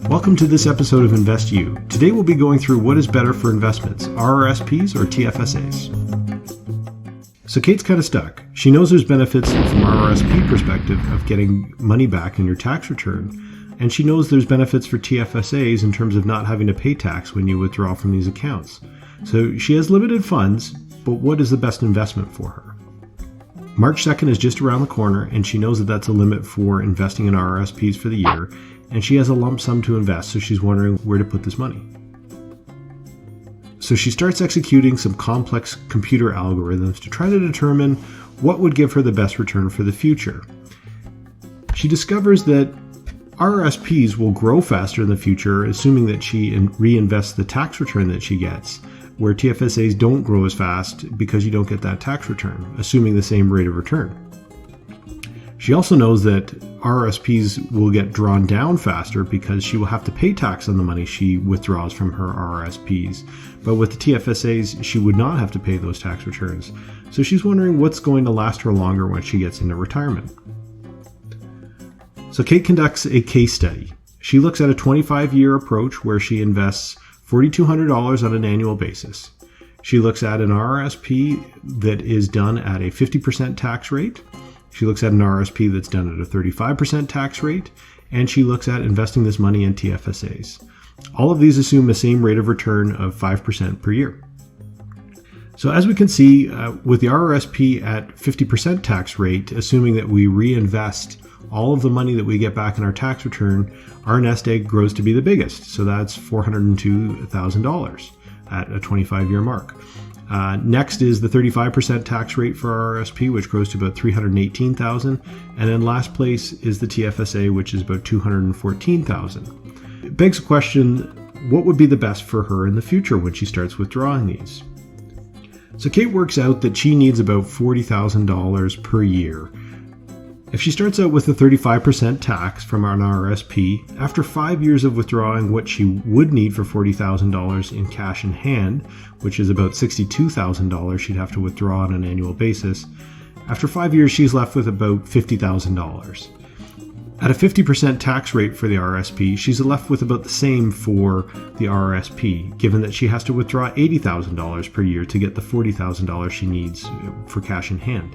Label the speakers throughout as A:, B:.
A: Welcome to this episode of Invest You. Today we'll be going through what is better for investments, RRSPs or TFSAs. So Kate's kind of stuck. She knows there's benefits from RRSP perspective of getting money back in your tax return, and she knows there's benefits for TFSAs in terms of not having to pay tax when you withdraw from these accounts. So she has limited funds, but what is the best investment for her? March 2nd is just around the corner, and she knows that that's a limit for investing in RRSPs for the year, and she has a lump sum to invest, so she's wondering where to put this money. So she starts executing some complex computer algorithms to try to determine what would give her the best return for the future. She discovers that RRSPs will grow faster in the future, assuming that she reinvests the tax return that she gets, where TFSAs don't grow as fast because you don't get that tax return, assuming the same rate of return. She also knows that RRSPs will get drawn down faster because she will have to pay tax on the money she withdraws from her RRSPs. But with the TFSAs, she would not have to pay those tax returns. So she's wondering what's going to last her longer when she gets into retirement. So Kate conducts a case study. She looks at a 25-year approach where she invests $4,200 on an annual basis. She looks at an RRSP that is done at a 50% tax rate. She looks at an RRSP that's done at a 35% tax rate, and she looks at investing this money in TFSAs. All of these assume the same rate of return of 5% per year. So as we can see, with the RRSP at 50% tax rate, assuming that we reinvest all of the money that we get back in our tax return, our nest egg grows to be the biggest. So that's $402,000 at a 25-year mark. Next is the 35% tax rate for RRSP, which grows to about $318,000. And then last place is the TFSA, which is about $214,000. It begs the question, what would be the best for her in the future when she starts withdrawing these? So Kate works out that she needs about $40,000 per year. If she starts out with a 35% tax from an RRSP, after 5 years of withdrawing what she would need for $40,000 in cash in hand, which is about $62,000 she'd have to withdraw on an annual basis, after 5 years she's left with about $50,000. At a 50% tax rate for the RRSP, she's left with about the same for the RRSP, given that she has to withdraw $80,000 per year to get the $40,000 she needs for cash in hand.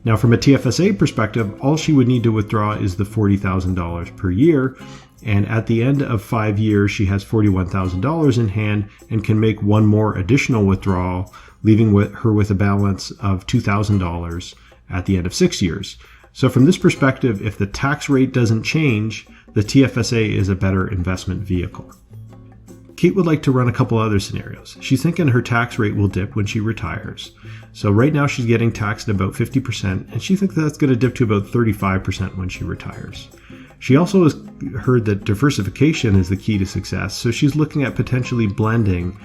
A: Now, from a TFSA perspective, all she would need to withdraw is the $40,000 per year, and at the end of 5 years, she has $41,000 in hand and can make one more additional withdrawal, leaving her with a balance of $2,000 at the end of 6 years. So from this perspective, if the tax rate doesn't change, the TFSA is a better investment vehicle. Kate would like to run a couple other scenarios. She's thinking her tax rate will dip when she retires. So right now she's getting taxed at about 50%, and she thinks that's going to dip to about 35% when she retires. She also has heard that diversification is the key to success, so she's looking at potentially blending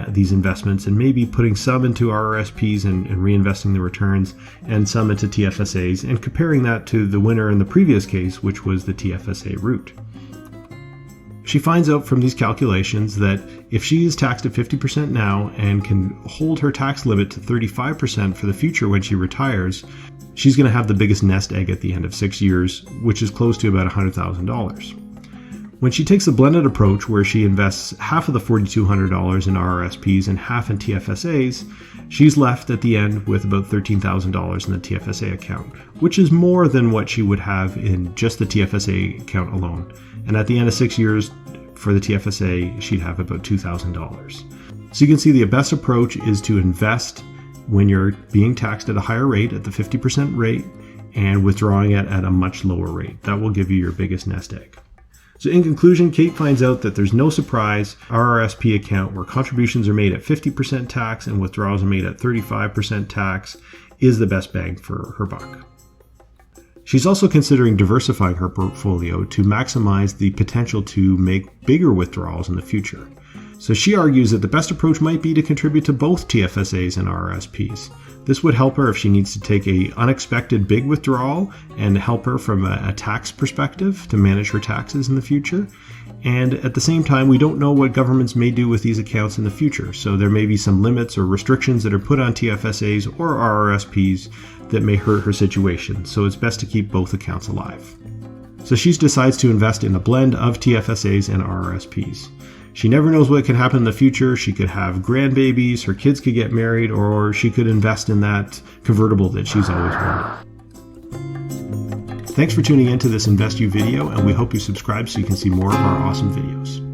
A: these investments and maybe putting some into RRSPs and reinvesting the returns, and some into TFSAs, and comparing that to the winner in the previous case, which was the TFSA route. She finds out from these calculations that if she is taxed at 50% now and can hold her tax limit to 35% for the future when she retires, she's going to have the biggest nest egg at the end of 6 years, which is close to about $100,000. When she takes a blended approach where she invests half of the $4,200 in RRSPs and half in TFSAs, she's left at the end with about $13,000 in the TFSA account, which is more than what she would have in just the TFSA account alone. And at the end of 6 years for the TFSA, she'd have about $2,000. So you can see the best approach is to invest when you're being taxed at a higher rate, at the 50% rate, and withdrawing it at a much lower rate. That will give you your biggest nest egg. So in conclusion, Kate finds out that there's no surprise RRSP account where contributions are made at 50% tax and withdrawals are made at 35% tax is the best bang for her buck. She's also considering diversifying her portfolio to maximize the potential to make bigger withdrawals in the future. So she argues that the best approach might be to contribute to both TFSAs and RRSPs. This would help her if she needs to take an unexpected big withdrawal and help her from a tax perspective to manage her taxes in the future. And at the same time, we don't know what governments may do with these accounts in the future. So there may be some limits or restrictions that are put on TFSAs or RRSPs that may hurt her situation. So it's best to keep both accounts alive. So she decides to invest in a blend of TFSAs and RRSPs. She never knows what can happen in the future. She could have grandbabies, her kids could get married, or she could invest in that convertible that she's always wanted. Thanks for tuning in to this Invest You video, and we hope you subscribe so you can see more of our awesome videos.